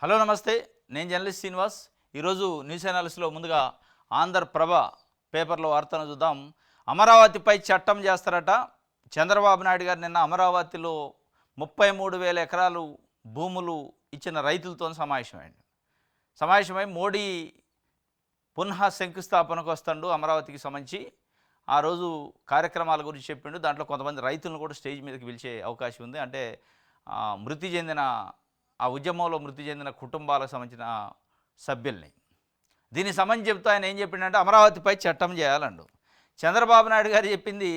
Hello నమస్తే. నేను journalist Srinivas. ఈరోజు న్యూస్ అనాలిసిస్లో ముందుగా ఆంధ్రప్రభ పేపర్లో వార్తను చూద్దాం. అమరావతిపై చట్టం చేస్తారట. చంద్రబాబు నాయుడు గారు నిన్న అమరావతిలో 33,000 ఎకరాలు భూములు ఇచ్చిన రైతులతో సమావేశమై మోడీ పునః శంకుస్థాపనకు వస్తాడు అమరావతికి సంబంధించి. ఆ రోజు కార్యక్రమాల గురించి చెప్పిండు. దాంట్లో కొంతమంది రైతులను కూడా స్టేజ్ మీదకి పిలిచే అవకాశం ఉంది. అంటే మృతి చెందిన ఆ ఉద్యమంలో మృతి చెందిన కుటుంబాలకు సంబంధించిన సభ్యుల్ని. దీనికి సంబంధించి చెప్తా ఆయన ఏం చెప్పిండంటే అమరావతిపై చట్టం చేయాలండు. చంద్రబాబు నాయుడు గారు చెప్పింది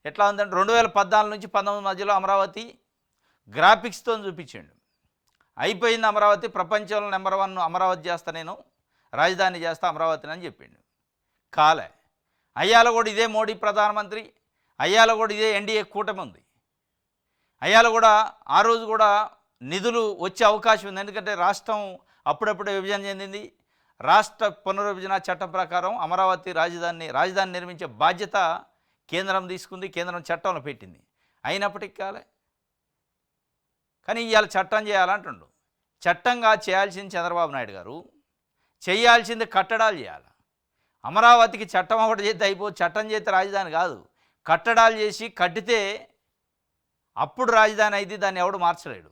ఎట్లా ఉందంటే 2014 నుంచి 19 మధ్యలో అమరావతి గ్రాఫిక్స్తో చూపించిండు. అయిపోయింది అమరావతి, ప్రపంచంలో నెంబర్ 1 అమరావతి చేస్తా, నేను రాజధాని చేస్తా అమరావతిని అని చెప్పిండు. కాలే. అయ్యాల కూడా ఇదే మోడీ ప్రధానమంత్రి, అయ్యాల కూడా ఇదే ఎన్డీఏ కూటమి ఉంది. అయ్యాల కూడా ఆ రోజు కూడా నిధులు వచ్చే అవకాశం ఉంది. ఎందుకంటే రాష్ట్రం అప్పుడప్పుడు విభజన చెందింది. రాష్ట్ర పునర్విభజన చట్టం ప్రకారం అమరావతి రాజధాని నిర్మించే బాధ్యత కేంద్రం తీసుకుంది, కేంద్రం చట్టంలో పెట్టింది. అయినప్పటికీ కాలే. కానీ ఇవాళ చట్టం చేయాలంటుండు. చట్టంగా చేయాల్సింది చంద్రబాబు నాయుడు గారు, చేయాల్సింది కట్టడాలు చేయాలి. అమరావతికి చట్టం ఒకటి చేస్తే అయిపోదు. చట్టం చేస్తే రాజధాని కాదు, కట్టడాలు చేసి కట్టితే అప్పుడు రాజధాని అయితే దాన్ని ఎవడు మార్చలేడు.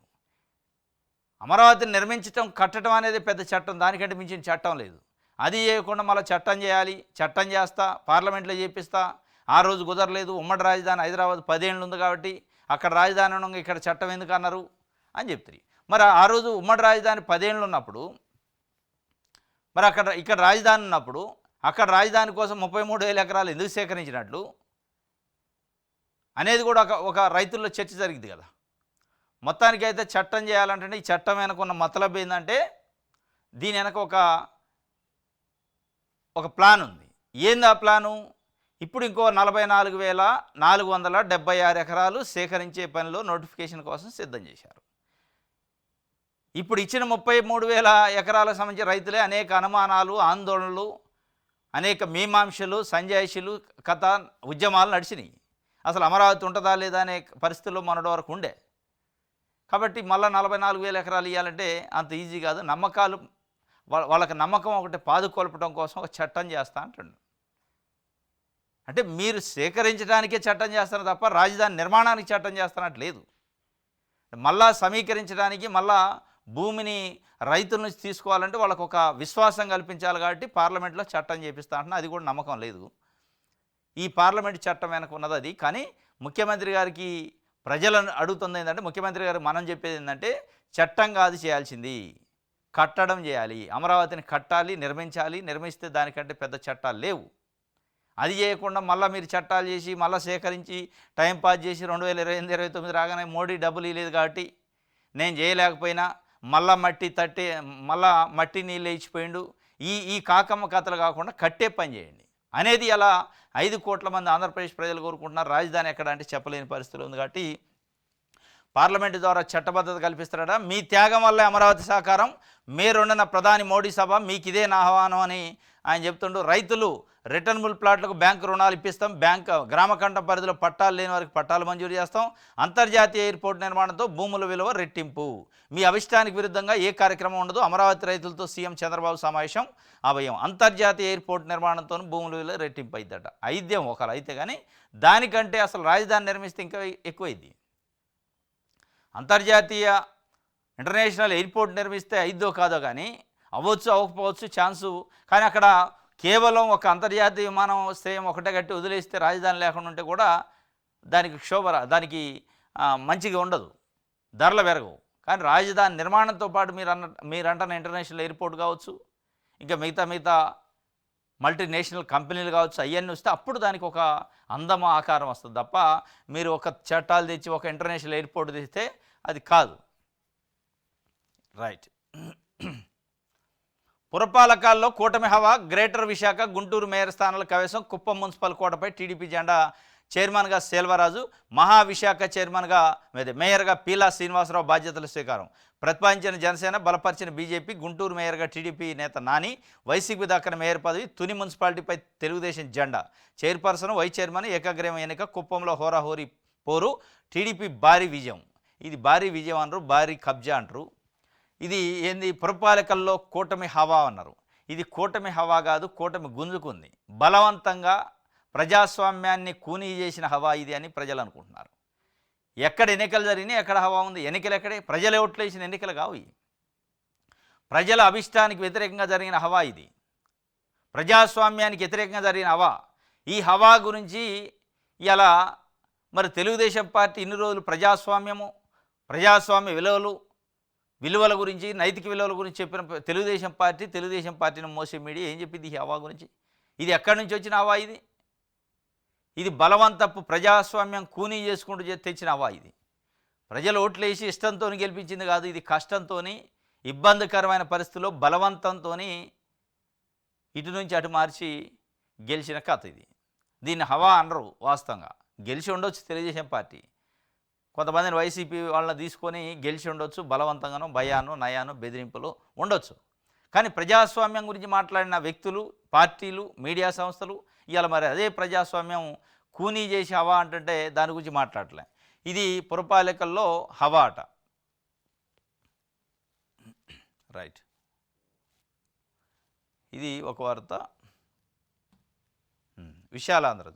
అమరావతిని నిర్మించటం కట్టడం అనేది పెద్ద చట్టం, దానికంటే మించిన చట్టం లేదు. అది చేయకుండా మళ్ళీ చట్టం చేయాలి, చట్టం చేస్తా, పార్లమెంట్లో చేపిస్తా. ఆ రోజు కుదరలేదు, ఉమ్మడి రాజధాని హైదరాబాద్ 10 ఏళ్ళు ఉంది కాబట్టి అక్కడ రాజధాని ఉండగా ఇక్కడ చట్టం ఎందుకు అన్నారు అని చెప్తారు. మరి ఆ రోజు ఉమ్మడి రాజధాని 10 ఏళ్ళు ఉన్నప్పుడు, మరి ఇక్కడ రాజధాని ఉన్నప్పుడు అక్కడ రాజధాని కోసం 33,000 ఎకరాలు ఎందుకు సేకరించినట్లు అనేది కూడా ఒక రైతుల్లో చర్చ జరిగింది కదా. మొత్తానికి అయితే చట్టం చేయాలంటే ఈ చట్టం వెనకున్న మతలబ్ ఏంటంటే దీని వెనక ఒక ప్లాన్ ఉంది. ఏంది ఆ ప్లాను? ఇప్పుడు ఇంకో 44,476 ఎకరాలు సేకరించే పనిలో నోటిఫికేషన్ కోసం సిద్ధం చేశారు. ఇప్పుడు ఇచ్చిన 33,000 ఎకరాలకు సంబంధించిన రైతులే అనేక అనుమానాలు, ఆందోళనలు, అనేక మీమాంసలు, సంజాయిషీలు, కథ ఉద్యమాలు నడిచినాయి. అసలు అమరావతి ఉంటుందా లేదా అనే పరిస్థితుల్లో మొన్నటి వరకు ఉండే. కాబట్టి మళ్ళీ 44,000 ఎకరాలు ఇవ్వాలంటే అంత ఈజీ కాదు. నమ్మకాలు వాళ్ళకి నమ్మకం ఒకటి పాదుకొల్పడం కోసం ఒక చట్టం చేస్తా అంటుండు. అంటే మీరు సేకరించడానికే చట్టం చేస్తారు తప్ప రాజధాని నిర్మాణానికి చట్టం చేస్తున్నట్టు లేదు. మళ్ళా సమీకరించడానికి, మళ్ళా భూమిని రైతుల నుంచి తీసుకోవాలంటే వాళ్ళకు ఒక విశ్వాసం కల్పించాలి. కాబట్టి పార్లమెంట్లో చట్టం చేపిస్తా అంటున్నా. అది కూడా నమ్మకం లేదు. ఈ పార్లమెంట్ చట్టం వెనక ఉన్నది అది. కానీ ముఖ్యమంత్రి గారికి ప్రజలను అడుగుతుంది ఏంటంటే, ముఖ్యమంత్రి గారు మనం చెప్పేది ఏంటంటే చట్టం కాదు చేయాల్సింది, కట్టడం చేయాలి. అమరావతిని కట్టాలి, నిర్మించాలి. నిర్మిస్తే దానికంటే పెద్ద చట్టాలు లేవు. అది చేయకుండా మళ్ళీ మీరు చట్టాలు చేసి మళ్ళీ సేకరించి టైంపాస్ చేసి 2028-29 రాగానే మోడీ డబ్బులు ఇవ్వలేదు కాబట్టి నేను చేయలేకపోయినా మళ్ళీ మట్టి నీళ్ళు ఇచ్చిపోయిండు. ఈ కాకమ్మ కథలు కాకుండా కట్టే పని చేయండి అనేది అలా 5 కోట్ల మంది ఆంధ్రప్రదేశ్ ప్రజలు కోరుకుంటున్నారు. రాజధాని ఎక్కడ అంటే చెప్పలేని పరిస్థితులు ఉంది. కాబట్టి పార్లమెంటు ద్వారా చట్టబద్ధత కల్పిస్తారట. మీ త్యాగం వల్లే అమరావతి సాకారం, మీరుండన ప్రధాని మోడీ సభ, మీకు ఇదే నా ఆహ్వానం అని ఆయన చెప్తుండు. రైతులు రిటర్నబుల్ ప్లాట్లకు బ్యాంకు రుణాలు ఇప్పిస్తాం, గ్రామకంఠం పరిధిలో పట్టాలు లేని వారికి పట్టాలు మంజూరు చేస్తాం, అంతర్జాతీయ ఎయిర్పోర్ట్ నిర్మాణంతో భూముల విలువ రెట్టింపు. మీ అభిష్టానికి విరుద్ధంగా ఏ కార్యక్రమం ఉండదు. అమరావతి రైతులతో సీఎం చంద్రబాబు సమావేశం అభయం. అంతర్జాతీయ ఎయిర్పోర్ట్ నిర్మాణంతో భూముల విలువ రెట్టింపు అయిద్దట. ఐద్యం ఒకరు అయితే కానీ దానికంటే అసలు రాజధాని నిర్మిస్తే ఇంకా ఎక్కువైంది. అంతర్జాతీయ ఇంటర్నేషనల్ ఎయిర్పోర్ట్ నిర్మిస్తే అయిద్దో కాదో కానీ అవ్వచ్చు అవ్వకపోవచ్చు ఛాన్సు. కానీ అక్కడ కేవలం ఒక అంతర్జాతీయ విమానాశ్రయం ఒకటే కట్టి వదిలేస్తే రాజధాని లేకుండా ఉంటే కూడా దానికి దానికి మంచిగా ఉండదు, ధరలు పెరగవు. కానీ రాజధాని నిర్మాణంతో పాటు మీరంటున్న ఇంటర్నేషనల్ ఎయిర్పోర్ట్ కావచ్చు, ఇంకా మిగతా మల్టీనేషనల్ కంపెనీలు కావచ్చు, అవన్నీ వస్తే అప్పుడు దానికి ఒక అందమ ఆకారం వస్తుంది తప్ప మీరు ఒక చట్టాలు తెచ్చి ఒక ఇంటర్నేషనల్ ఎయిర్పోర్ట్ తెస్తే అది కాదు. రైట్. పురపాలకాల్లో కూటమి హవా, గ్రేటర్ విశాఖ, గుంటూరు మేయర్ స్థానాల కవేశం. కుప్పం మున్సిపల్ కోటపై టీడీపీ జెండా. చైర్మన్గా సెల్వరాజు, మహావిశాఖ చైర్మన్గా మేయర్గా పీలా శ్రీనివాసరావు బాధ్యతలు స్వీకారం. ప్రతిపాదించిన జనసేన, బలపరిచిన బీజేపీ. గుంటూరు మేయర్గా టీడీపీ నేత నాని, వైసీపీ దక్కన మేయర్ పదవి. తుని మున్సిపాలిటీపై తెలుగుదేశం జెండా. చైర్పర్సన్, వైస్ చైర్మన్ ఏకగ్రీవం ఎన్నిక. కుప్పంలో హోరాహోరీ పోరు. టీడీపీ భారీ విజయం. ఇది భారీ విజయం అంటారు, భారీ కబ్జా అంటారు. ఇది ఏంది పురపాలికల్లో కూటమి హవా అన్నారు. ఇది కూటమి హవా కాదు, కూటమి గుంజుకుంది. బలవంతంగా ప్రజాస్వామ్యాన్ని కూనీ చేసిన హవా ఇది అని ప్రజలు అనుకుంటున్నారు. ఎక్కడ ఎన్నికలు జరిగినాయి, ఎక్కడ హవా ఉంది? ఎన్నికలు ఎక్కడే? ప్రజలు ఓట్లు వేసిన ఎన్నికలు కావు ఇవి. ప్రజల అభిష్టానికి వ్యతిరేకంగా జరిగిన హవా ఇది. ప్రజాస్వామ్యానికి వ్యతిరేకంగా జరిగిన హవా. ఈ హవా గురించి ఇలా మరి తెలుగుదేశం పార్టీ ఇన్ని రోజులు ప్రజాస్వామ్య విలువల గురించి, నైతిక విలువల గురించి చెప్పిన తెలుగుదేశం పార్టీని మోసే మీడియా ఏం చెప్పింది ఈ హవా గురించి? ఇది ఎక్కడి నుంచి వచ్చిన హవా ఇది? ఇది బలవంతపు ప్రజాస్వామ్యం కూనీ చేసుకుంటూ తెచ్చిన హవా ఇది. ప్రజలు ఓట్లేసి ఇష్టంతో గెలిపించింది కాదు, ఇది కష్టంతో, ఇబ్బందికరమైన పరిస్థితుల్లో బలవంతంతో ఇటు నుంచి అటు మార్చి గెలిచిన కథ ఇది. దీన్ని హవా అనరు. వాస్తవంగా గెలిచి ఉండొచ్చు తెలుగుదేశం పార్టీ, కొంతమందిని వైసీపీ వాళ్ళని తీసుకొని గెలిచి ఉండొచ్చు, బలవంతంగానో భయానో నయానో బెదిరింపులు ఉండొచ్చు. కానీ ప్రజాస్వామ్యం గురించి మాట్లాడిన వ్యక్తులు, పార్టీలు, మీడియా సంస్థలు ఇవాళ మరి అదే ప్రజాస్వామ్యం కూనీ చేసి హవా అంటే దాని గురించి మాట్లాడలే. ఇది పురపాలికల్లో హవా అట. రైట్, ఇది ఒక వార్త. విశాలాంధ్ర.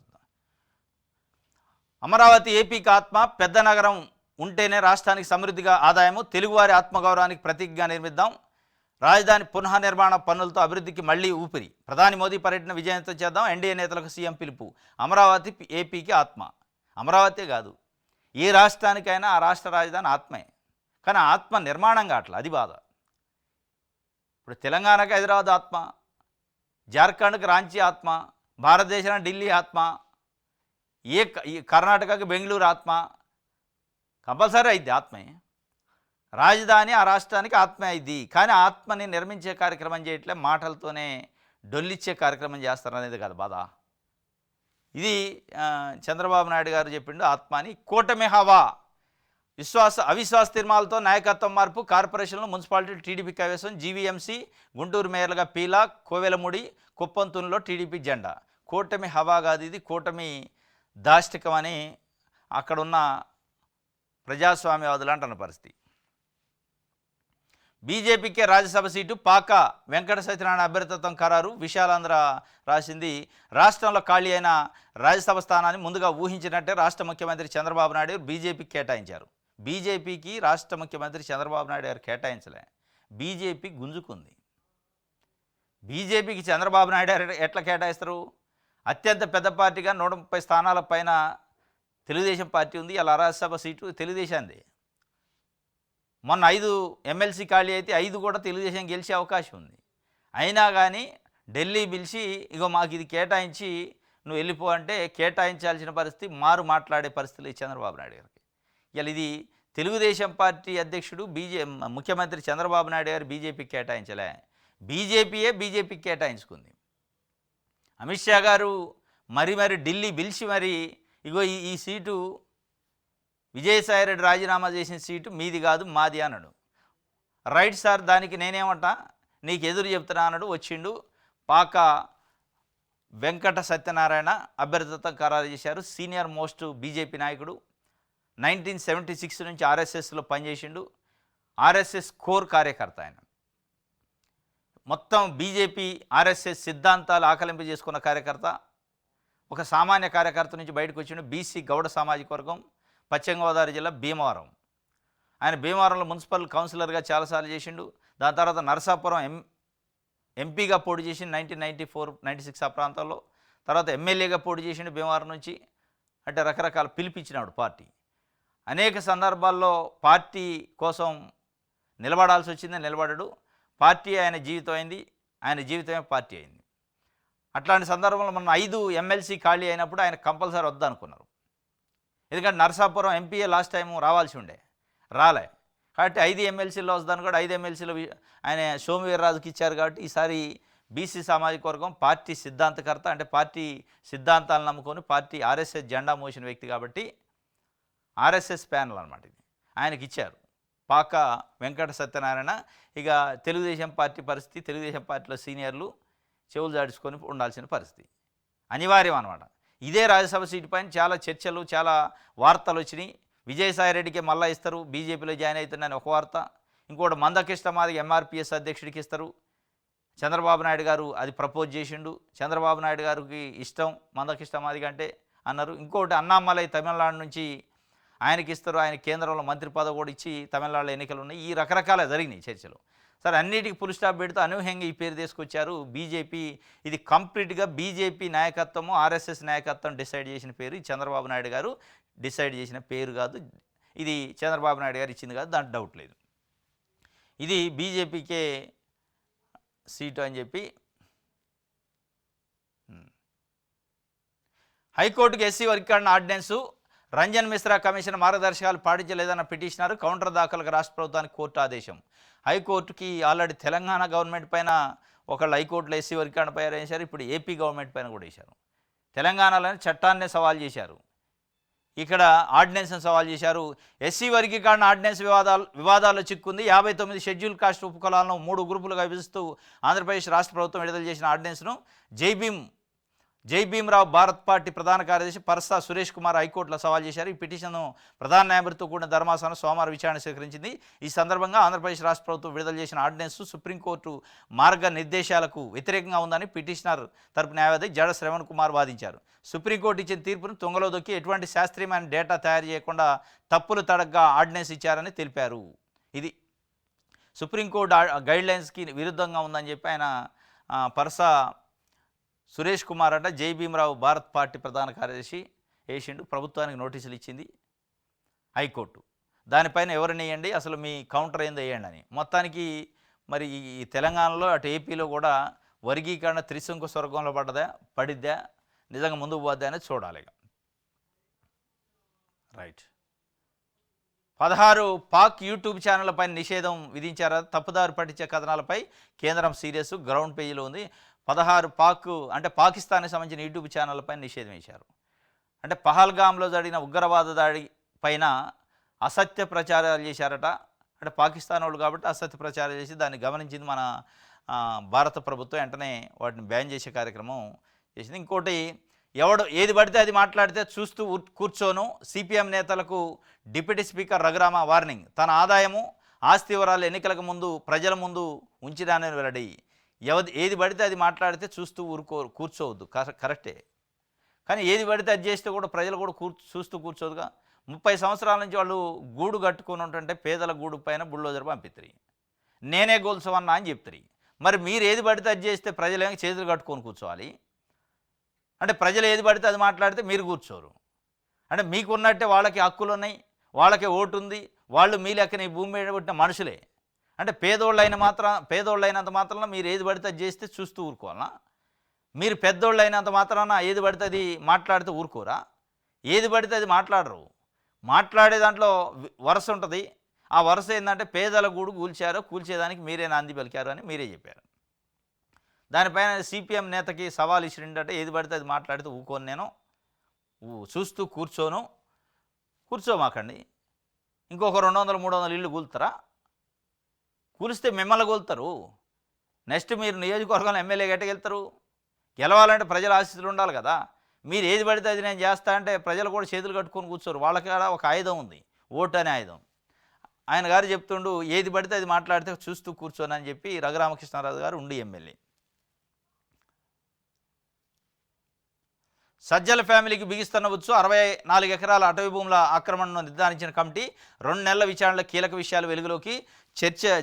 అమరావతి ఏపీకి ఆత్మ, పెద్ద నగరం ఉంటేనే రాష్ట్రానికి సమృద్ధిగా ఆదాయము, తెలుగువారి ఆత్మగౌరవానికి ప్రతీకగా నిర్మిద్దాం, రాజధాని పునఃనిర్మాణ పనులతో అభివృద్ధికి మళ్లీ ఊపిరి, ప్రధాని మోదీ పర్యటన విజయవంతం చేద్దాం, ఎన్డీఏ నేతలకు సీఎం పిలుపు. అమరావతి ఏపీకి ఆత్మ. అమరావతి కాదు, ఏ రాష్ట్రానికైనా ఆ రాష్ట్ర రాజధాని ఆత్మే. కానీ ఆత్మ నిర్మాణం కావట్లేదు, అది బాధ. ఇప్పుడు తెలంగాణకి హైదరాబాద్ ఆత్మ, జార్ఖండ్కి రాంచీ ఆత్మ, భారతదేశానికి ఢిల్లీ ఆత్మ, కర్ణాటకకి బెంగళూరు ఆత్మ. కంపల్సరీ అయింది ఆత్మే. రాజధాని ఆ రాష్ట్రానికి ఆత్మ అయింది. కానీ ఆత్మని నిర్మించే కార్యక్రమం చేయట్లే, మాటలతోనే డొల్లిచ్చే కార్యక్రమం చేస్తారనేది కదా బాధ. ఇది చంద్రబాబు నాయుడు గారు చెప్పిండు ఆత్మ అని. కూటమి హవా, అవిశ్వాస తీర్మానాలతో నాయకత్వం మార్పు, కార్పొరేషన్లు, మున్సిపాలిటీ టీడీపీ కైవసం, జీవీఎంసీ గుంటూరు మేయర్లుగా పీలా, కోవెలముడి, కుప్పంతుల్లో టీడీపీ జెండా. కూటమి హవా కాదు, ఇది కూటమి దాష్టికం అని అక్కడున్న ప్రజాస్వామ్యవాదులు అంటున్న పరిస్థితి. బీజేపీకే రాజ్యసభ సీటు, పాక వెంకట సత్యనారాయణ అభ్యర్థిత్వం ఖరారు. విశాలాంధ్ర రాసింది. రాష్ట్రంలో ఖాళీ అయిన రాజ్యసభ స్థానాన్ని ముందుగా ఊహించినట్టే రాష్ట్ర ముఖ్యమంత్రి చంద్రబాబు నాయుడు బీజేపీకి కేటాయించారు. బీజేపీకి రాష్ట్ర ముఖ్యమంత్రి చంద్రబాబు నాయుడు గారు కేటాయించలే, బీజేపీ గుంజుకుంది. బీజేపీకి చంద్రబాబు నాయుడు గారు ఎట్లా కేటాయిస్తారు? అత్యంత పెద్ద పార్టీగా 130 స్థానాల పైన తెలుగుదేశం పార్టీ ఉంది. అలా రాజ్యసభ సీటు తెలుగుదేశాంది. మొన్న 5 ఎమ్మెల్సీ ఖాళీ అయితే 5 కూడా తెలుగుదేశం గెలిచే అవకాశం ఉంది. అయినా కానీ ఢిల్లీ పిలిచి ఇగో మాకు ఇది కేటాయించి నువ్వు వెళ్ళిపో అంటే కేటాయించాల్సిన పరిస్థితి, మాట్లాడే పరిస్థితి చంద్రబాబు నాయుడు గారికి. ఇలా ఇది తెలుగుదేశం పార్టీ అధ్యక్షుడు ముఖ్యమంత్రి చంద్రబాబు నాయుడు గారు బీజేపీకి కేటాయించలే, బీజేపీకి కేటాయించుకుంది. అమిత్ షా గారు మరి ఢిల్లీ పిలిచి ఇగో ఈ సీటు విజయసాయిరెడ్డి రాజీనామా చేసిన సీటు మీది కాదు మాది అన్నాడు. రైట్ సార్, దానికి నేనేమంటా, నీకు ఎదురు చెప్తున్నా అన్నాడు. వచ్చిండు. పాక వెంకట సత్యనారాయణ అభ్యర్థిత్వం ఖరారు చేశారు. సీనియర్ మోస్ట్ బీజేపీ నాయకుడు, 1976 నుంచి ఆర్ఎస్ఎస్లో పనిచేసిండు. ఆర్ఎస్ఎస్ కోర్ కార్యకర్త ఆయన. మొత్తం బీజేపీ ఆర్ఎస్ఎస్ సిద్ధాంతాలు ఆకలింపు చేసుకున్న కార్యకర్త. ఒక సామాన్య కార్యకర్త నుంచి బయటకు వచ్చిండు. బీసీ గౌడ సామాజిక వర్గం, పశ్చిమ గోదావరి జిల్లా భీమవరం. ఆయన భీమవరంలో మున్సిపల్ కౌన్సిలర్గా చాలాసార్లు చేసిండు. దాని తర్వాత నరసాపురం ఎంపీగా పోటీ చేసిండు 1994-96 ఆ ప్రాంతాల్లో. తర్వాత ఎమ్మెల్యేగా పోటీ చేసిండు భీమవరం నుంచి. అంటే రకరకాల పిలిపించినాడు పార్టీ. అనేక సందర్భాల్లో పార్టీ కోసం నిలబడాల్సి వచ్చింది, నిలబడ్డాడు. పార్టీ ఆయన జీవితం అయింది, ఆయన జీవితమే పార్టీ అయింది. అట్లాంటి సందర్భంలో మన 5 ఎమ్మెల్సీ ఖాళీ అయినప్పుడు ఆయన కంపల్సరీ వద్దనుకున్నారు. ఎందుకంటే నరసాపురం ఎంపీఏ లాస్ట్ టైం రావాల్సి ఉండే, రాలే. కాబట్టి 5 ఎమ్మెల్సీలో వస్తాను కూడా 5 ఎమ్మెల్సీలో ఆయన సోమవీర్రాజుకి ఇచ్చారు. కాబట్టి ఈసారి బీసీ సామాజిక వర్గం పార్టీ సిద్ధాంతకర్త, అంటే పార్టీ సిద్ధాంతాలను నమ్ముకొని పార్టీ ఆర్ఎస్ఎస్ జెండా మోసిన వ్యక్తి కాబట్టి ఆర్ఎస్ఎస్ ప్యానల్ అనమాట ఇది, ఆయనకి ఇచ్చారు. పాక వెంకట సత్యనారాయణ. ఇక తెలుగుదేశం పార్టీ పరిస్థితి, తెలుగుదేశం పార్టీలో సీనియర్లు చెవులు జాడించుకొని ఉండాల్సిన పరిస్థితి అనివార్యం అనమాట. ఇదే రాజ్యసభ సీటు పైన చాలా చర్చలు, చాలా వార్తలు వచ్చినాయి. విజయసాయిరెడ్డికి మళ్ళా ఇస్తారు, బీజేపీలో జాయిన్ అవుతున్నాయని ఒక వార్త. ఇంకోటి మందకృష్ణ మాదిగ ఎంఆర్పిఎస్ అధ్యక్షుడికి ఇస్తారు. చంద్రబాబు నాయుడు గారు అది ప్రపోజ్ చేసిండు. చంద్రబాబు నాయుడు గారికి ఇష్టం మందకృష్ణ మాదిగ అంటే అన్నారు. ఇంకోటి అన్నామలై తమిళనాడు నుంచి ఆయనకి ఇస్తారు. ఆయన కేంద్రంలో మంత్రి పదవి కూడా ఇచ్చి తమిళనాడులో ఎన్నికలు ఉన్నాయి. ఈ రకరకాల జరిగినాయి చర్చలు. సరే అన్నిటికీ ఫుల్ స్టాప్ పెడుతూ అనూహ్యంగా ఈ పేరు తీసుకొచ్చారు బీజేపీ. ఇది కంప్లీట్గా బీజేపీ నాయకత్వము ఆర్ఎస్ఎస్ నాయకత్వం డిసైడ్ చేసిన పేరు. ఇది చంద్రబాబు నాయుడు గారు డిసైడ్ చేసిన పేరు కాదు. ఇది చంద్రబాబు నాయుడు గారు ఇచ్చింది కాదు, దాంట్లో డౌట్ లేదు. ఇది బీజేపీకే సీటు అని చెప్పి హైకోర్టుకు ఎస్సీ వర్గీకరణ ఆర్డినెన్సు రంజన్ మిశ్రా కమిషన్ మార్గదర్శకాలు పాటించలేదన్న పిటిషనర్ కౌంటర్ దాఖలకు రాష్ట్ర ప్రభుత్వానికి కోర్టు ఆదేశం. హైకోర్టుకి ఆల్రెడీ తెలంగాణ గవర్నమెంట్ పైన ఒకళ్ళు హైకోర్టులో ఎస్సీ వర్గీకరణపై వేశారు. ఇప్పుడు ఏపీ గవర్నమెంట్ పైన కూడా వేశారు. తెలంగాణలోని చట్టాన్నే సవాల్ చేశారు, ఇక్కడ ఆర్డినెన్స్ను సవాల్ చేశారు. ఎస్సీ వర్గీకరణ ఆర్డినెన్స్ వివాదాల్లో చిక్కుంది. 59 షెడ్యూల్ కాస్ట్ ఉపకులాలను 3 గ్రూపులుగా విభజిస్తూ ఆంధ్రప్రదేశ్ రాష్ట్ర ప్రభుత్వం విడుదల చేసిన ఆర్డినెన్స్ను జై భీమ్రావు భారత్ పార్టీ ప్రధాన కార్యదర్శి పరసా సురేష్ కుమార్ హైకోర్టులో సవాల్ చేశారు. ఈ పిటిషన్ను ప్రధాన న్యాయమూర్తితో కూడిన ధర్మాసనం సోమవారం విచారణ స్వీకరించింది. ఈ సందర్భంగా ఆంధ్రప్రదేశ్ రాష్ట్ర ప్రభుత్వం విడుదల చేసిన ఆర్డినెన్స్ సుప్రీంకోర్టు మార్గనిర్దేశాలకు వ్యతిరేకంగా ఉందని పిటిషనర్ తరపు న్యాయవాది జడ శ్రవణ్ కుమార్ వాదించారు. సుప్రీంకోర్టు ఇచ్చిన తీర్పును తుంగలో దొక్కి ఎటువంటి శాస్త్రీయమైన డేటా తయారు చేయకుండా తప్పులు తడగ్గా ఆర్డినెన్స్ ఇచ్చారని తెలిపారు. ఇది సుప్రీంకోర్టు గైడ్లైన్స్కి విరుద్ధంగా ఉందని చెప్పి ఆయన పరసా సురేష్ కుమార్ అంట జై భీమ్రావు భారత్ పార్టీ ప్రధాన కార్యదర్శి వేసిండు. ప్రభుత్వానికి నోటీసులు ఇచ్చింది హైకోర్టు. దానిపైన ఎవరిని వేయండి, అసలు మీ కౌంటర్ ఏందో వేయండి అని. మొత్తానికి మరి ఈ తెలంగాణలో అటు ఏపీలో కూడా వర్గీకరణ త్రిశంకు స్వర్గంలో పడిద్దా నిజంగా ముందుకు పోద్దా అనేది చూడాలి. రైట్. 16 పాక్ యూట్యూబ్ ఛానళ్లపై నిషేధం విధించారా? తప్పుదారు పట్టించే కథనాలపై కేంద్రం సీరియస్. గ్రౌండ్ పేజీలో ఉంది. 16 అంటే పాకిస్తాన్కి సంబంధించిన యూట్యూబ్ ఛానళ్లపై నిషేధం వేశారు. అంటే పహల్గామ్లో జరిగిన ఉగ్రవాద దాడి పైన అసత్య ప్రచారాలు చేశారట. అంటే పాకిస్తాన్ వాళ్ళు కాబట్టి అసత్య ప్రచారం చేసి దాన్ని గమనించింది మన భారత ప్రభుత్వం. వెంటనే వాటిని బ్యాన్ చేసే కార్యక్రమం చేసింది. ఇంకోటి, ఎవడు ఏది పడితే అది మాట్లాడితే చూస్తూ కూర్చోను. సిపిఎం నేతలకు డిప్యూటీ స్పీకర్ రఘురామ వార్నింగ్. తన ఆదాయము ఆస్తి వివరాలు ఎన్నికలకు ముందు ప్రజల ముందు ఉంచిరానని వెల్లడి. ఏది పడితే అది మాట్లాడితే చూస్తూ కూర్చోవద్దు, కరెక్టే. కానీ ఏది పడితే అది చేస్తే కూడా ప్రజలు కూడా చూస్తూ కూర్చోదుగా. 30 సంవత్సరాల నుంచి వాళ్ళు గూడు కట్టుకొని ఉంటుంటే పేదల గూడు పైన బుల్డోజర్ పంపిస్తారు. నేనే గోల్సవన్నా అని చెప్తారు. మరి మీరు ఏది పడితే అది చేస్తే ప్రజలేమో చేతులు కట్టుకొని కూర్చోవాలి. అంటే ప్రజలు ఏది పడితే అది మాట్లాడితే మీరు కూర్చోరు. అంటే మీకున్నట్టే వాళ్ళకి హక్కులు ఉన్నాయి, వాళ్ళకే ఓటు ఉంది, వాళ్ళు మీ లెక్కన ఈ భూమి మీద పుట్టిన మనుషులే. అంటే పేదోళ్ళైనంత మాత్రాన మీరు ఏది పడితే అది చేస్తే చూస్తూ ఊరుకోవాలా? మీరు పెద్దోళ్ళు అయినంత మాత్రాన ఏది పడితే అది మాట్లాడితే ఊరుకోరా? ఏది పడితే అది మాట్లాడరు. మాట్లాడే దాంట్లో వరుస ఉంటుంది. ఆ వరుస ఏంటంటే పేదల గూడు కూల్చేదానికి మీరే నాంది పలికారు అని మీరే చెప్పారు. దానిపైన సిపిఎం నేతకి సవాల్ ఇచ్చినట్టే ఏది పడితే అది మాట్లాడితే ఊకోను, నేను చూస్తూ కూర్చోమాకండి. ఇంకొక 200-300 ఇళ్ళు కూలుతారా? కూలిస్తే మిమ్మల్ని కూలుతారు. నెక్స్ట్ మీరు నియోజకవర్గంలో ఎమ్మెల్యే గెట్టగెళ్తారు. గెలవాలంటే ప్రజల ఆశీస్సులు ఉండాలి కదా. మీరు ఏది పడితే అది నేను చేస్తా అంటే ప్రజలు కూడా చేతులు కట్టుకొని కూర్చోరు. వాళ్ళకి కూడా ఒక ఆయుధం ఉంది, ఓటు అనే ఆయుధం. ఆయన గారు చెప్తుండు ఏది పడితే అది మాట్లాడితే చూస్తూ కూర్చోనని చెప్పి రఘురామకృష్ణారాజు గారు ఉండి ఎమ్మెల్యే. సజ్జల ఫ్యామిలీకి బిగిస్తున్నవచ్చు. 64 ఎకరాల అటవీ భూముల ఆక్రమణను నిర్ధారించిన కమిటీ 2 నెలల విచారణలో కీలక విషయాలు వెలుగులోకి.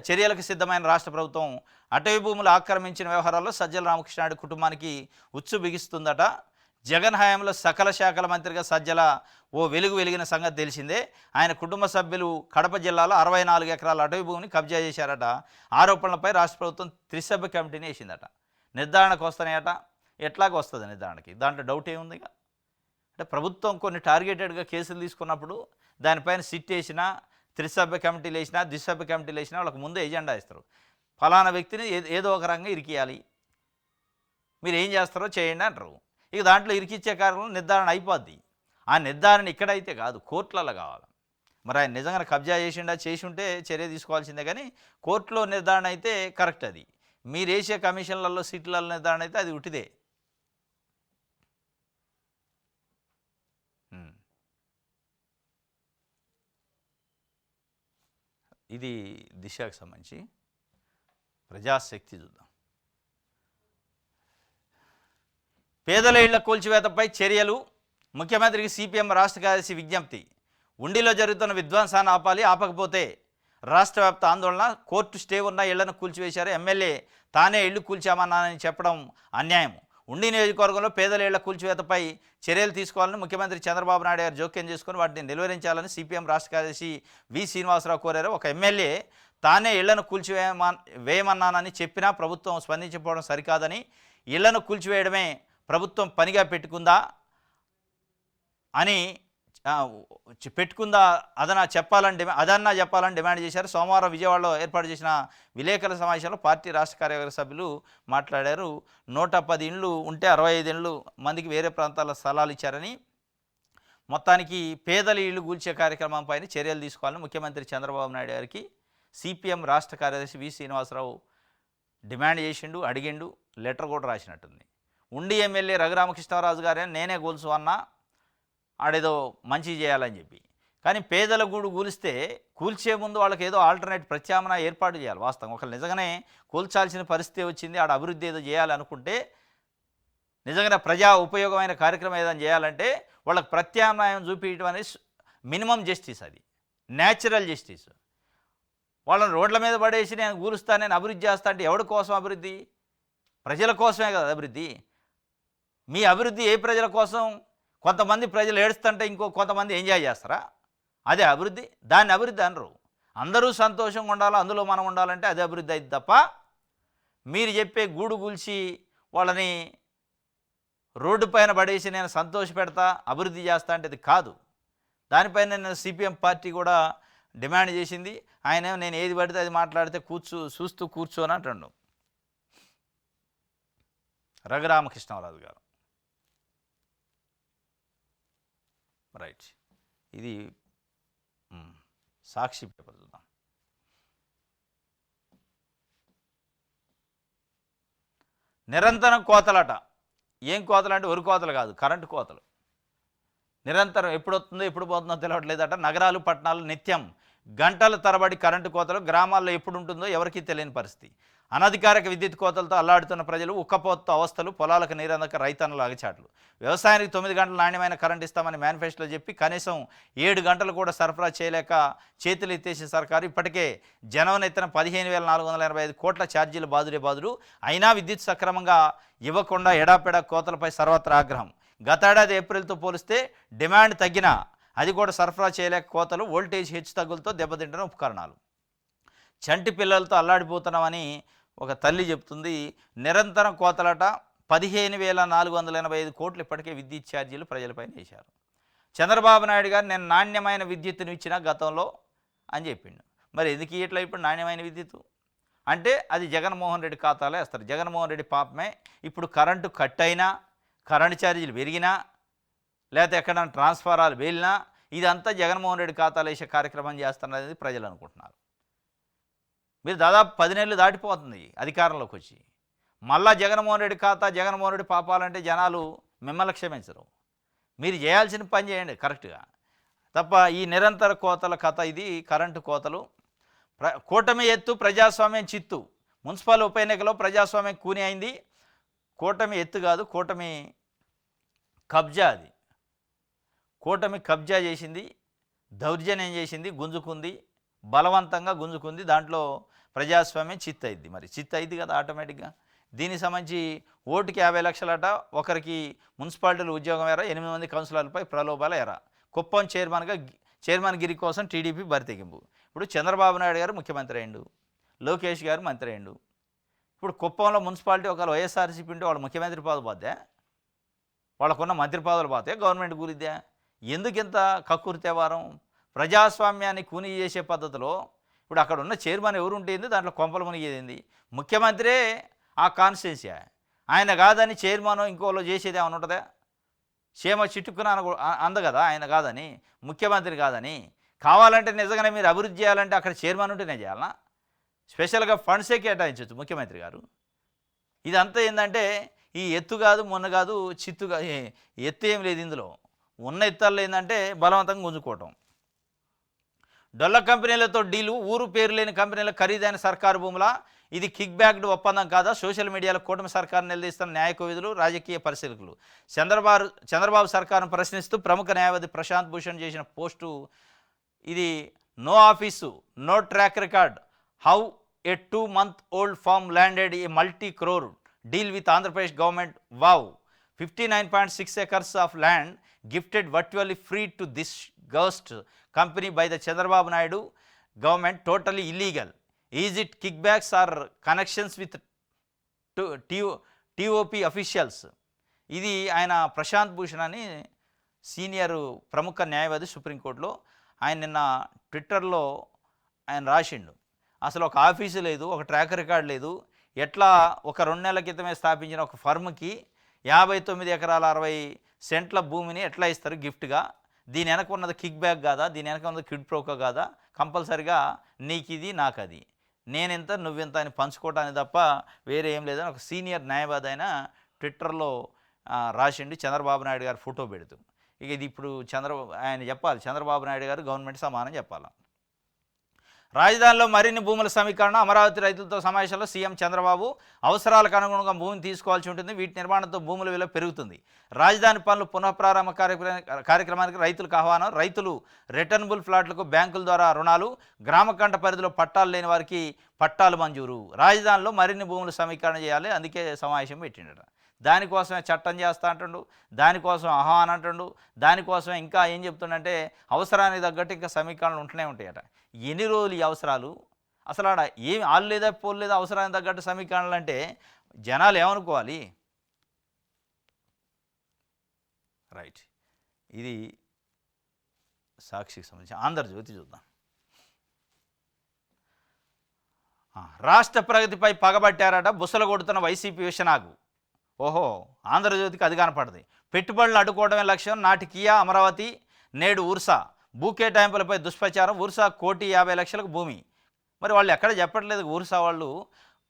చర్యలకు సిద్ధమైన రాష్ట్ర ప్రభుత్వం అటవీ భూములు ఆక్రమించిన వ్యవహారాల్లో సజ్జల రామకృష్ణారెడ్డి కుటుంబానికి ఉచ్చు బిగిస్తుందట. జగన్ హయాంలో సకల శాఖల మంత్రిగా సజ్జల ఓ వెలిగిన సంగతి తెలిసిందే. ఆయన కుటుంబ సభ్యులు కడప జిల్లాలో 64 ఎకరాల అటవీ భూమిని కబ్జా చేశారట. ఆరోపణలపై రాష్ట్ర ప్రభుత్వం త్రిసభ్య కమిటీని వేసిందట. నిర్ధారణకు వస్తున్నాయట. ఎట్లాగ వస్తుంది నిర్ధారణకి? దాంట్లో డౌట్ ఏముందిగా. అంటే ప్రభుత్వం కొన్ని టార్గెటెడ్గా కేసులు తీసుకున్నప్పుడు దానిపైన సిట్ వేసినా, త్రిసభ్య కమిటీలు వేసినా, ద్విసభ్య కమిటీలు వేసినా వాళ్ళకి ముందే ఎజెండా ఇస్తారు. ఫలానా వ్యక్తిని ఏదో ఒక రంగం ఇరికియాలి, మీరు ఏం చేస్తారో చేయండి అంటారు. ఇక దాంట్లో ఇరికిచ్చే కార్యక్రమం నిర్ధారణ అయిపోద్ది. ఆ నిర్ధారణ ఇక్కడైతే కాదు, కోర్టులలో కావాలి. మరి ఆయన నిజంగా కబ్జా చేసి ఉంటే చర్య తీసుకోవాల్సిందే. కానీ కోర్టులో నిర్ధారణ అయితే కరెక్ట్. అది మీరు వేసే కమిషన్లలో సీట్లలో నిర్ధారణ అయితే అది ఉట్టిదే. ఇది దిశకు సంబంధించి ప్రజాశక్తి చూద్దాం. పేదల ఇళ్ల కూల్చివేతపై చర్యలు, ముఖ్యమంత్రికి సిపిఎం రాష్ట్ర కార్యదర్శి విజ్ఞప్తి. ఉండిలో జరుగుతున్న విధ్వంసాన్ని ఆపాలి, ఆపకపోతే రాష్ట్ర వ్యాప్త ఆందోళన. కోర్టు స్టే ఉన్న ఇళ్లను కూల్చివేశారు. ఎమ్మెల్యే తానే ఇళ్లు కూల్చామన్నానని చెప్పడం అన్యాయం. ఉండి నియోజకవర్గంలో పేదల ఇళ్ల కూల్చివేతపై చర్యలు తీసుకోవాలని ముఖ్యమంత్రి చంద్రబాబు నాయుడు గారు జోక్యం చేసుకుని వాటిని నిలువరించాలని సిపిఎం రాష్ట్ర కార్యదర్శి వి శ్రీనివాసరావు కోరారు. ఒక ఎమ్మెల్యే తానే ఇళ్లను వేయమన్నానని చెప్పినా ప్రభుత్వం స్పందించకపోవడం సరికాదని, ఇళ్లను కూల్చివేయడమే ప్రభుత్వం పనిగా అదన్నా చెప్పాలని డిమాండ్ చేశారు. సోమవారం విజయవాడలో ఏర్పాటు చేసిన విలేకరుల సమావేశంలో పార్టీ రాష్ట్ర కార్యవర్గ సభ్యులు మాట్లాడారు. 110 ఇండ్లు ఉంటే 65 ఇండ్లు మందికి వేరే ప్రాంతాల్లో స్థలాలు ఇచ్చారని, మొత్తానికి పేదల ఇళ్లు కూల్చే కార్యక్రమంపైన చర్యలు తీసుకోవాలని ముఖ్యమంత్రి చంద్రబాబు నాయుడు గారికి సిపిఎం రాష్ట్ర కార్యదర్శి వి శ్రీనివాసరావు డిమాండ్ చేసిండు, అడిగిండు, లెటర్ కూడా రాసినట్టుంది. ఉండి ఎమ్మెల్యే రఘురామకృష్ణరాజు గారే నేనే కూల్చు అన్నా, ఆడేదో మంచి చేయాలని చెప్పి. కానీ పేదల గూడు కూలిస్తే కూల్చే ముందు వాళ్ళకి ఏదో ఆల్టర్నేట్ ప్రత్యామ్నాయ ఏర్పాటు చేయాలి. వాస్తవం ఒకళ్ళు నిజంగానే కూల్చాల్సిన పరిస్థితి వచ్చింది, ఆడ అభివృద్ధి ఏదో చేయాలనుకుంటే, నిజంగా ప్రజా ఉపయోగమైన కార్యక్రమం ఏదైనా చేయాలంటే వాళ్ళకి ప్రత్యామ్నాయం చూపించడం అనేది మినిమం జస్టిస్, అది న్యాచురల్ జస్టిస్. వాళ్ళని రోడ్ల మీద పడేసి నేను కూలుస్తాను, నేను అభివృద్ధి చేస్తా అంటే ఎవరి కోసం అభివృద్ధి? ప్రజల కోసమే కదా అభివృద్ధి. మీ అభివృద్ధి ఏ ప్రజల కోసం? కొంతమంది ప్రజలు ఏడుస్తుంటే ఇంకో కొంతమంది ఎంజాయ్ చేస్తారా? అదే అభివృద్ధి? దాన్ని అభివృద్ధి అనరు. అందరూ సంతోషంగా ఉండాలి, అందులో మనం ఉండాలంటే అదే అభివృద్ధి అయింది తప్ప మీరు చెప్పే గూడు కూల్చి వాళ్ళని రోడ్డు పైన పడేసి నేను సంతోష పెడతా, అభివృద్ధి చేస్తా అంటే అది కాదు. దానిపైన నేను సిపిఎం పార్టీ కూడా డిమాండ్ చేసింది. ఆయన నేను ఏది పడితే అది మాట్లాడితే చూస్తూ కూర్చోని అంటుండు రఘురామకృష్ణరాజు గారు. రైట్, ఇది సాక్షి పేపర్ చూద్దాం. నిరంతరం కోతలట. ఏం కోతలు అంటే వరి కోతలు కాదు, కరెంటు కోతలు. నిరంతరం ఎప్పుడు వస్తుందో ఎప్పుడు పోతుందో తెలియట్లేదట. నగరాలు పట్టణాలు నిత్యం గంటల తరబడి కరెంటు కోతలు, గ్రామాల్లో ఎప్పుడు ఉంటుందో ఎవరికీ తెలియని పరిస్థితి. అనధికారిక విద్యుత్ కోతలతో అల్లాడుతున్న ప్రజలు, ఉక్కపోతతో అవస్థలు, పొలాలకు నీరందక రైతన్నల అగచాట్లు. వ్యవసాయానికి 9 గంటలు నాణ్యమైన కరెంట్ ఇస్తామని మేనిఫెస్టోలో చెప్పి కనీసం 7 గంటలు కూడా సరఫరా చేయలేక చేతులు ఎత్తేసిన సర్కారు ఇప్పటికే జనవరి ఎత్తున 15,485 కోట్ల ఛార్జీలు బాదుడు. అయినా విద్యుత్ సక్రమంగా ఇవ్వకుండా ఎడాపెడా కోతలపై సర్వత్రా ఆగ్రహం. గతేడాది ఏప్రిల్తో పోలిస్తే డిమాండ్ తగ్గినా అది కూడా సరఫరా చేయలేక కోతలు, వోల్టేజ్ హెచ్చు తగ్గులతో దెబ్బతింటున్న ఉపకరణాలు. చంటి పిల్లలతో అల్లాడిపోతున్నామని ఒక తల్లి చెప్తుంది. నిరంతరం కోతలట. 15,485 కోట్లు ఇప్పటికే విద్యుత్ ఛార్జీలు ప్రజలపైన వేశారు. చంద్రబాబు నాయుడు గారు నేను నాణ్యమైన విద్యుత్తును ఇచ్చిన గతంలో అని చెప్పిండు. మరి ఎందుకు ఇట్లా ఇప్పుడు నాణ్యమైన విద్యుత్తు అంటే అది జగన్మోహన్ రెడ్డి ఖాతాలో వేస్తారు. జగన్మోహన్ రెడ్డి పాపమే. ఇప్పుడు కరెంటు కట్ అయినా, కరెంటు ఛార్జీలు పెరిగినా, లేకపోతే ఎక్కడైనా ట్రాన్స్ఫారాలు వేలినా ఇదంతా జగన్మోహన్ రెడ్డి ఖాతాలో వేసే కార్యక్రమం చేస్తున్నది ప్రజలు అనుకుంటున్నారు. మీరు దాదాపు 10 నెలలు దాటిపోతుంది అధికారంలోకి వచ్చి. మళ్ళా జగన్మోహన్ రెడ్డి ఖాతా, జగన్మోహన్ రెడ్డి పాపాలంటే జనాలు మిమ్మల్ని క్షమించరు. మీరు చేయాల్సిన పని చేయండి కరెక్ట్గా తప్ప ఈ నిరంతర కోతల కథ. ఇది కరెంటు కోతలు. కూటమి ఎత్తు, ప్రజాస్వామ్యం చిత్తు. మున్సిపల్ ఉప ఎన్నికలో ప్రజాస్వామ్యం కూని అయింది. కూటమి ఎత్తు కాదు, కూటమి కబ్జా. అది కూటమి కబ్జా చేసింది, దౌర్జన్యం చేసింది, గుంజుకుంది, బలవంతంగా గుంజుకుంది. దాంట్లో ప్రజాస్వామ్యం చిత్తు అయింది. మరి చిత్తు అయింది కదా ఆటోమేటిక్గా. దీనికి సంబంధించి ఓటుకి 50 లక్షలట. ఒకరికి మున్సిపాలిటీలు ఉద్యోగం ఎరా, 8 మంది కౌన్సిలర్లపై ప్రలోభాల ఎరా. కుప్పం చైర్మన్ గిరి కోసం టీడీపీ బరితెగింపు. ఇప్పుడు చంద్రబాబు నాయుడు గారు ముఖ్యమంత్రి అయ్యిండు, లోకేష్ గారు మంత్రి అయ్యిండు. ఇప్పుడు కుప్పంలో మున్సిపాలిటీ ఒకవేళ వైఎస్ఆర్సీపీ ఉంటే వాళ్ళు ముఖ్యమంత్రి పదవి పోద్దా, వాళ్ళకున్న మంత్రి పదవులు పోతే గవర్నమెంట్ కూలిద్దా? ఎందుకు ఇంత కక్కుర్తే వారం? ప్రజాస్వామ్యాన్ని కూని చేసే పద్ధతిలో ఇప్పుడు అక్కడ ఉన్న చైర్మన్ ఎవరు ఉంటుంది, దాంట్లో కొంపలు మునిగేది ముఖ్యమంత్రే. ఆ కాన్స్టిట్యున్సీ ఆయన కాదని చైర్మన్ ఇంకోలో చేసేది ఏమైనా ఉంటుందా? క్షేమ చిట్టుకుని అంద కదా ఆయన కాదని, ముఖ్యమంత్రి కాదని. కావాలంటే నిజంగానే మీరు అభివృద్ధి చేయాలంటే అక్కడ చైర్మన్ ఉంటేనే చేయాలనా? స్పెషల్గా ఫండ్సే కేటాయించవచ్చు ముఖ్యమంత్రి గారు. ఇదంతా ఏంటంటే ఈ ఎత్తు కాదు, మొన్న కాదు, చిత్తు కాదు, ఎత్తు ఏం లేదు ఇందులో. ఉన్న ఎత్తాల్లో ఏంటంటే బలవంతంగా గుంజుకోవటం. డొల్ల కంపెనీలతో డీలు, ఊరు పేరు లేని కంపెనీల ఖరీదైన సర్కారు భూముల, ఇది కిక్ బ్యాక్డ్ ఒప్పందం కాదా? సోషల్ మీడియాలో కూటమి సర్కారు నిలదీస్తున్న న్యాయ కోవిదులు, రాజకీయ పరిశీలకులు. చంద్రబాబు సర్కారును ప్రశ్నిస్తూ ప్రముఖ న్యాయవాది ప్రశాంత్ భూషణ్ చేసిన పోస్టు ఇది. No office, no track record, how a 2-month-old farm landed a multi-crore deal with Andhra Pradesh government. Wow, 59.6 acres of land gifted virtually free to this ghost company by the Chandrababu Naidu government, totally illegal. Is it kickbacks or connections with TOP officials? ఇది ఆయన ప్రశాంత్ భూషణ్ అని senior ప్రముఖ న్యాయవాది సుప్రీంకోర్టులో. ఆయన నిన్న ట్విట్టర్లో ఆయన రాసిండు, అసలు ఒక ఆఫీసు లేదు, ఒక ట్రాక్ రికార్డ్ లేదు, ఎట్లా ఒక 2 నెలల క్రితమే స్థాపించిన ఒక ఫర్మ్కి 59 ఎకరాల 60 సెంట్ల భూమిని ఎట్లా ఇస్తారు గిఫ్ట్గా? దీని వెనక ఉన్నది కిక్ బ్యాక్ కాదా? దీని వెనక ఉన్నది క్విడ్ ప్రోకో కాదా? కంపల్సరిగా నీకు ఇది నాకు అది, నేనెంత నువ్వెంత అని పంచుకోవటానికి తప్ప వేరే ఏం లేదని ఒక సీనియర్ న్యాయవాది అయిన ట్విట్టర్లో రాసిండు, చంద్రబాబు నాయుడు గారు ఫోటో పెడుతూ. ఇక ఇది ఇప్పుడు ఆయన చెప్పాలి, చంద్రబాబు నాయుడు గారు గవర్నమెంట్ సమానం చెప్పాలి. రాజధానిలో మరిన్ని భూముల సమీకరణ, అమరావతి రైతులతో సమావేశంలో సీఎం చంద్రబాబు. అవసరాలకు అనుగుణంగా భూమిని తీసుకోవాల్సి ఉంటుంది, వీటి నిర్మాణంతో భూముల విలువ పెరుగుతుంది. రాజధాని పనులు పునఃప్రారంభ కార్యక్రమానికి రైతులకు ఆహ్వానం. రైతులు రిటర్నబుల్ ఫ్లాట్లకు బ్యాంకుల ద్వారా రుణాలు, గ్రామకంఠ పరిధిలో పట్టాలు లేని వారికి పట్టాలు మంజూరు. రాజధానిలో మరిన్ని భూములు సమీకరణ చేయాలి, అందుకే సమావేశం పెట్టిండట. దానికోసమే చట్టం చేస్తా అంటుండు, దానికోసం ఆహ్వానం అంటుండు, దానికోసమే ఇంకా ఏం చెప్తుండంటే అవసరానికి తగ్గట్టు ఇంకా సమీకరణలు ఉంటూనే ఉంటాయట. ఎన్ని రోజులు ఈ అవసరాలు? అసలు ఆడ ఏమి ఆలు లేదా పోలు లేదా అవసరానికి తగ్గట్టు సమీకరణలు అంటే జనాలు ఏమనుకోవాలి? రైట్, ఇది సాక్షికి సంబంధించి. ఆంధ్రజ్యోతి చూద్దాం. రాష్ట్ర ప్రగతిపై పగబట్టారట బుసలు కొడుతున్న వైసీపీ విషనాగు. ఓహో, ఆంధ్రజ్యోతికి అది కనపడది. పెట్టుబడులు అడ్డుకోవడమే లక్ష్యం, నాటి కియా అమరావతి, నేడు ఊర్సా. బూకే ట్యాంపులపై దుష్ప్రచారం, ఊర్సా 1,50,00,000 భూమి. మరి వాళ్ళు ఎక్కడ చెప్పట్లేదు. ఊర్సా వాళ్ళు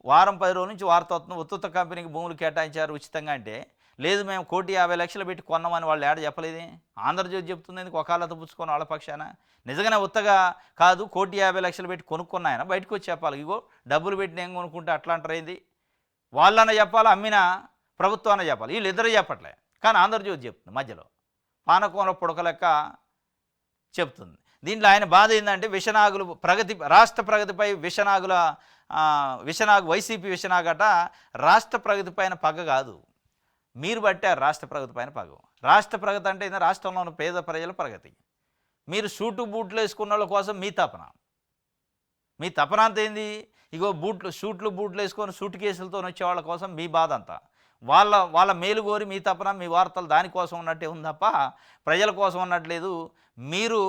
వారం 10 రోజుల నుంచి వార్త వస్తుంది, ఉత్తుత్త కంపెనీకి భూములు కేటాయించారు ఉచితంగా అంటే, లేదు మేము 1,50,00,000 పెట్టి కొన్నామని వాళ్ళు ఏడ చెప్పలేదే. ఆంధ్రజ్యోతి చెప్తుంది ఎందుకు వకాలత పుచ్చుకొని వాళ్ళ పక్షాన. నిజంగానే ఉత్తగా కాదు, 1,50,00,000 పెట్టి కొనుక్కున్నాయన బయటకు వచ్చి చెప్పాలి. ఇగో డబ్బులు పెట్టి నేను కొనుక్కుంటే అట్లా అంటారేంది? వాళ్ళన్న చెప్పాలి, అమ్మినా ప్రభుత్వాన్ని చెప్పాలి. వీళ్ళు ఇద్దరు చెప్పట్లే, కానీ ఆంధ్రజ్యోతి చెప్తుంది మధ్యలో పానకోన పుడకలెక్క చెప్తుంది. దీంట్లో ఆయన బాధ ఏంటంటే విషనాగులు రాష్ట్ర ప్రగతిపై విషనాగు వైసీపీ విషనాగట. రాష్ట్ర ప్రగతి పైన పగ కాదు, మీరు పట్టారు రాష్ట్ర ప్రగతి పైన పగ. రాష్ట్ర ప్రగతి అంటే రాష్ట్రంలో ఉన్న పేద ప్రజల ప్రగతి. మీరు సూటు బూట్లు వేసుకున్న వాళ్ళ కోసం మీ తపన అంత ఏంది? ఇగో సూట్లు బూట్లు వేసుకొని సూట్ కేసులతో వచ్చే వాళ్ళ కోసం మీ బాధ అంతా. వాళ్ళ మేలు కోరి మీ తపన మీ వార్తలు దానికోసం ఉన్నట్టే ఉంది తప్ప ప్రజల కోసం ఉన్నట్లేదు. మీరు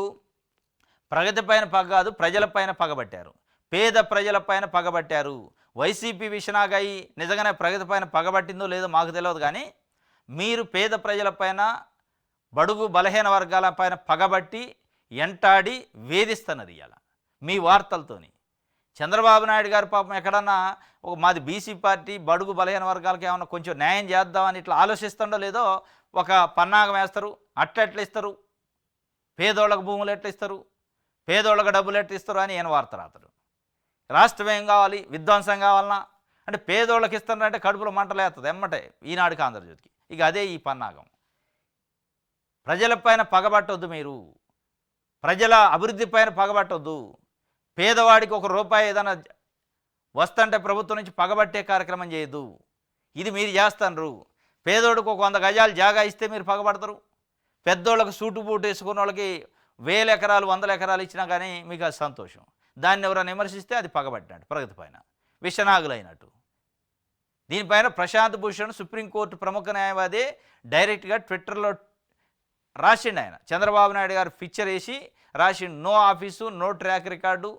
ప్రగతి పైన పగ కాదు, ప్రజలపైన పగబట్టారు, పేద ప్రజలపైన పగబట్టారు. వైసీపీ విషనాగై నిజంగానే ప్రగతి పైన పగబట్టిందో లేదో మాకు తెలియదు, కానీ మీరు పేద ప్రజలపైన బడుగు బలహీన వర్గాల పైన పగబట్టి ఎంటాడి వేధిస్తున్నది ఇవాళ మీ వార్తలతోని. చంద్రబాబు నాయుడు గారు పాపం ఎక్కడన్నా మాది బీసీ పార్టీ బడుగు బలహీన వర్గాలకి ఏమన్నా కొంచెం న్యాయం చేద్దామని ఇట్లా ఆలోచిస్తుండో లేదో ఒక పన్నాగం వేస్తారు. ఎట్లా ఇస్తారు, పేదోళ్ళకు భూములు ఎట్లా ఇస్తారు, పేదోళ్ళకు డబ్బులు ఎట్లా ఇస్తారు అని ఈయన వార్త రాతాడు. రాష్ట్రం ఏం కావాలి, విధ్వంసం కావాలన్నా అంటే పేదోళ్ళకి ఇస్తున్నారంటే కడుపులో మంటలేస్తుంది ఎమ్మటే ఈనాడుకి ఆంధ్రజ్యోతికి. ఇక అదే ఈ పన్నాగం. ప్రజలపైన పగబట్టొద్దు, మీరు ప్రజల అభివృద్ధి పైన పగబట్టొద్దు. పేదవాడికి ₹1 ఏదైనా వస్తుంటే ప్రభుత్వం నుంచి పగబట్టే కార్యక్రమం చేయొద్దు. ఇది మీరు చేస్తున్నారు. పేదోడికి ఒక 100 గజాలు జాగా ఇస్తే మీరు పగబడతారు. పెద్దోళ్ళకి సూటు బూటు వేసుకున్న వాళ్ళకి 1000 ఎకరాలు 100 ఎకరాలు ఇచ్చినా కానీ మీకు అది సంతోషం. దాన్ని ఎవరైనా విమర్శిస్తే అది పగబట్టినట్టు, ప్రగతి పైన విషనాగులైనట్టు. దీనిపైన ప్రశాంత్ భూషణ్ సుప్రీంకోర్టు ప్రముఖ న్యాయవాది డైరెక్ట్గా ట్విట్టర్లో రాసిండు. ఆయన చంద్రబాబు నాయుడు గారు పిక్చర్ వేసి రాసిండు, no office, no track record,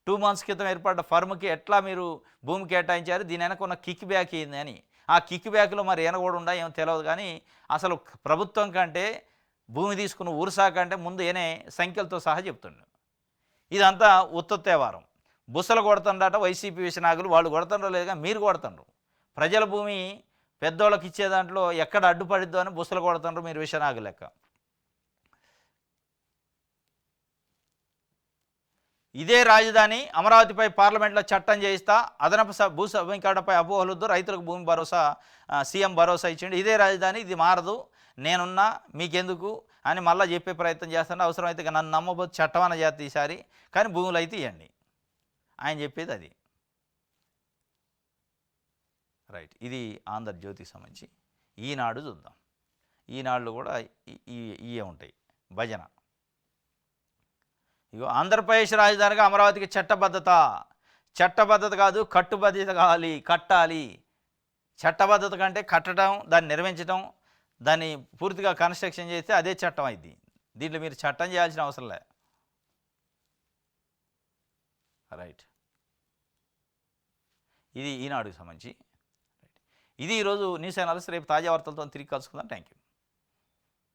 2 months క్రితం ఏర్పడ్డ ఫర్మ్కి ఎట్లా మీరు భూమి కేటాయించారు, దీని వెనక ఉన్న కిక్ బ్యాక్ ఏంది అని. ఆ కిక్ బ్యాక్లో మరి ఏమైనా కూడా ఉందా ఏమో తెలియదు, కానీ అసలు ప్రభుత్వం కంటే భూమి తీసుకున్న ఊరుసా కంటే ముందు ఏనే సంఖ్యలతో సహా చెప్తుండు. ఇదంతా ఉత్తత్తేవారం. బుసలు కొడుతుండట వైసీపీ విషనాగులు. వాళ్ళు కొడుతుండ్రో లేదుగా మీరు కొడుతుండ్రు. ప్రజల భూమి పెద్దోళ్ళకి ఇచ్చే దాంట్లో ఎక్కడ అడ్డుపడిద్దో అని బుసలు కొడుతుండ్రు మీరు విషనాగు లెక్క. ఇదే రాజధాని అమరావతిపై పార్లమెంట్లో చట్టం చేయిస్తా, అదనపు భూ సమీకరణపై అపోహలొద్దు, రైతులకు భూమి భరోసా, సీఎం భరోసా ఇచ్చిండు. ఇదే రాజధాని, ఇది మారదు, నేనున్నా మీకెందుకు అని మళ్ళీ చెప్పే ప్రయత్నం చేస్తాను. అవసరమైతే నన్ను నమ్మబోతు చట్టం అన్న చేస్తే ఈసారి, కానీ భూములు అయితే ఇవ్వండి, ఆయన చెప్పేది అది. రైట్, ఇది ఆంధ్రజ్యోతికి సంబంధించి. ఈనాడు చూద్దాం. ఈనాడులో కూడా ఇవే ఉంటాయి భజన. ఇగో, ఆంధ్రప్రదేశ్ రాజధానిగా అమరావతికి చట్టబద్ధత కాదు, కట్టుబద్ధత కావాలి, కట్టాలి. చట్టబద్ధత కంటే కట్టడం, దాన్ని నిర్మించడం, దాన్ని పూర్తిగా కన్స్ట్రక్షన్ చేస్తే అదే చట్టం అయింది. దీంట్లో మీరు చట్టం చేయాల్సిన అవసరం లే. రైట్, ఇది ఈనాడుకి సంబంధించి. ఇది ఈరోజు న్యూస్ అనాలిసిస్. రేపు తాజా వార్తలతో తిరిగి కలుసుకుందాం. Thank you.